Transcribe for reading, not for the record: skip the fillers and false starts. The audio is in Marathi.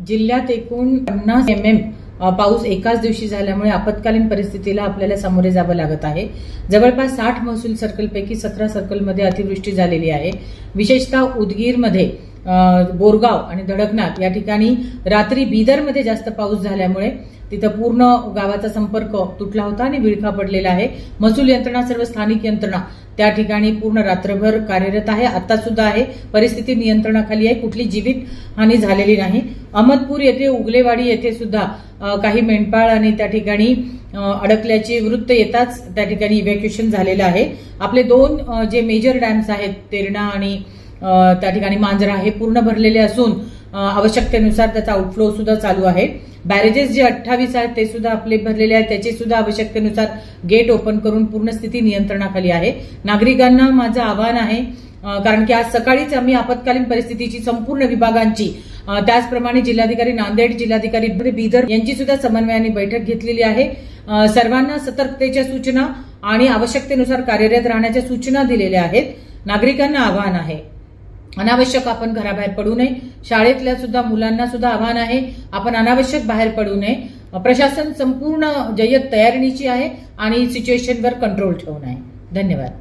जिल्ह्यात एकूण 50 mm पाऊस एकाच दिवशी झाल्यामुळे आपत्कालीन परिस्थितीला आपल्याला सामोरे जावं लागत आहे। जवळपास 60 महसूल सर्कलपैकी 17 सर्कलमध्ये अतिवृष्टी झालेली आहे। विशेषतः उदगीरमध्ये बोरगाव आणि धडकनाथ या ठिकाणी रात्री बीदरमध्ये जास्त पाऊस झाल्यामुळे तिथं पूर्ण गावाचा संपर्क तुटला होता आणि विळखा पडलेला आहे। महसूल यंत्रणा सर्व स्थानिक यंत्रणा त्या ठिकाणी पूर्ण रात्रभर कार्यरत आहे, आता सुद्धा आहे। परिस्थिती नियंत्रणाखाली आहे, कुठली जीवित हानी झालेली नाही। अहमदपूर येथे उगलेवाडी येथे सुद्धा काही मेंढपाळ आणि त्या ठिकाणी अडकल्याचे वृत्त येताच त्या ठिकाणी इव्हॅक्युएशन झालेलं आहे। आपले दोन जे मेजर डॅम्स आहेत तेरणा आणि त्या ठिकाणी मांजरा हे पूर्ण भरलेले असून आवश्यकतेनुसार त्याचा आउटफ्लो सुद्धा चालू आहे। बॅरेजेस जे 28 आहेत ते सुद्धा आपले भरलेले आहेत, त्याचे सुद्धा आवश्यकतेनुसार गेट ओपन करून पूर्ण स्थिती नियंत्रणाखाली आहे। नागरिकांना माझं आवाहन आहे, कारण की आज सकाळीच आम्ही आपत्कालीन परिस्थितीची संपूर्ण विभागांची त्याचप्रमाणे जिल्हाधिकारी नांदेड, जिल्हाधिकारी बीदर यांची सुद्धा समन्वयाने बैठक घेतलेली आहे। सर्वांना सतर्कतेच्या सूचना आणि आवश्यकतेनुसार कार्यरत राहण्याच्या सूचना दिलेल्या आहेत। नागरिकांना आवाहन आहे, अनावश्यक आपण घराबाहेर पडू नये। शाळेतल्या सुद्धा मुलांना सुद्धा आवाहन आहे, आपण अनावश्यक बाहेर पडू नये। प्रशासन संपूर्ण जय्यत तयारीनिशी आहे आणि सिच्युएशनवर कंट्रोल ठेवून आहे। धन्यवाद।